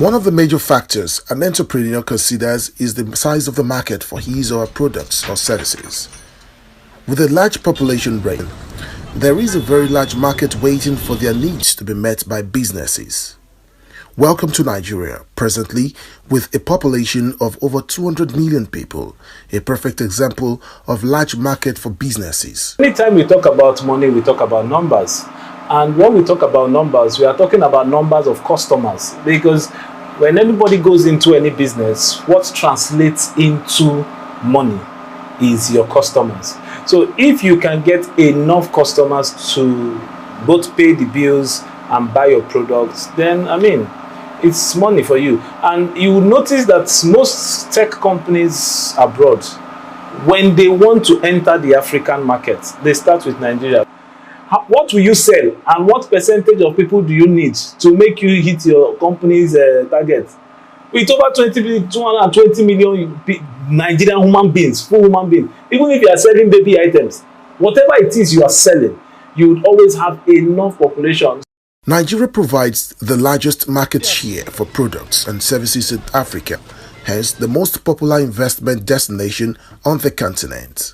One of the major factors an entrepreneur considers is the size of the market for his or her products or services. With a large population rate, there is a very large market waiting for their needs to be met by businesses. Welcome to Nigeria, presently with a population of over 200 million people, a perfect example of large market for businesses. Anytime we talk about money, we talk about numbers. And when we talk about numbers, we are talking about numbers of customers. Because when anybody goes into any business, what translates into money is your customers. So if you can get enough customers to both pay the bills and buy your products, then it's money for you. And you will notice that most tech companies abroad, when they want to enter the African market, they start with Nigeria. What will you sell, and what percentage of people do you need to make you hit your company's target? With over 220 million Nigerian human beings, full human beings, even if you are selling baby items, whatever it is you are selling, you would always have enough population. Nigeria provides the largest market share for products and services in Africa, hence the most popular investment destination on the continent.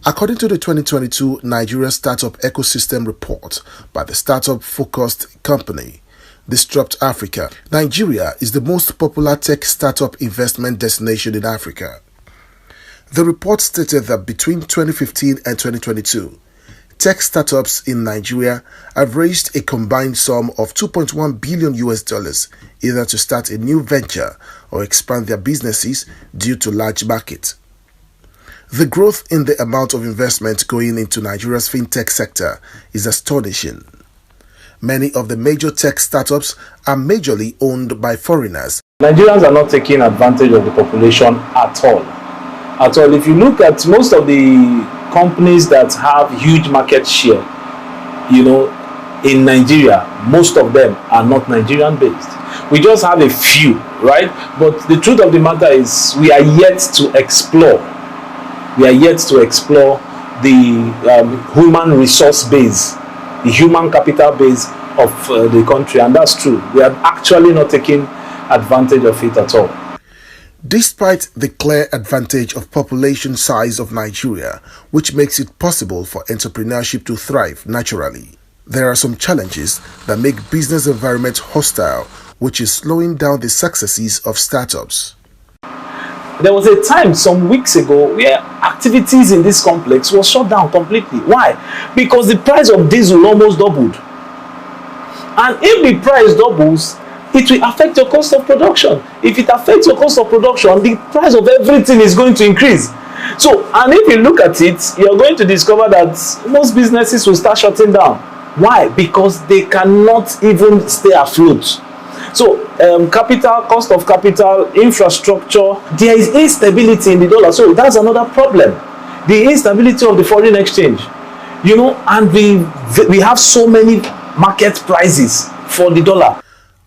According to the 2022 Nigeria Startup Ecosystem Report by the startup-focused company Disrupt Africa, Nigeria is the most popular tech startup investment destination in Africa. The report stated that between 2015 and 2022, tech startups in Nigeria have raised a combined sum of $2.1 billion either to start a new venture or expand their businesses due to large market. The growth in the amount of investment going into Nigeria's fintech sector is astonishing. Many of the major tech startups are majorly owned by foreigners. Nigerians are not taking advantage of the population at all. At all. If you look at most of the companies that have huge market share, in Nigeria, most of them are not Nigerian based. We just have a few, right? But the truth of the matter is we are yet to explore. We are yet to explore the human resource base, the human capital base of the country, and that's true. We are actually not taking advantage of it at all. Despite the clear advantage of population size of Nigeria, which makes it possible for entrepreneurship to thrive naturally, there are some challenges that make business environment hostile, which is slowing down the successes of startups. There was a time some weeks ago where activities in this complex was shut down completely. Why? Because the price of diesel almost doubled. And if the price doubles, it will affect your cost of production. If it affects your cost of production, the price of everything is going to increase. So, and if you look at it, you're going to discover that most businesses will start shutting down. Why? Because they cannot even stay afloat. So, cost of capital, infrastructure, there is instability in the dollar. So that's another problem. The instability of the foreign exchange, and we have so many market prices for the dollar.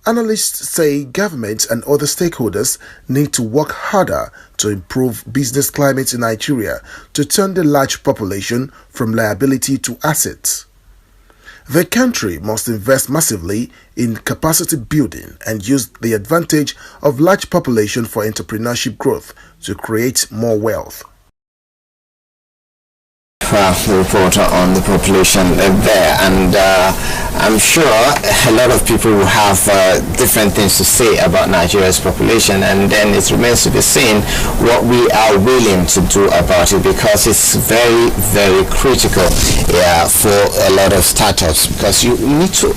Analysts say government and other stakeholders need to work harder to improve business climate in Nigeria to turn the large population from liability to assets. The country must invest massively in capacity building and use the advantage of large population for entrepreneurship growth to create more wealth. Reporter on the population there, and I'm sure a lot of people will have different things to say about Nigeria's population, and then it remains to be seen what we are willing to do about it, because it's very, very critical for a lot of startups, because you need to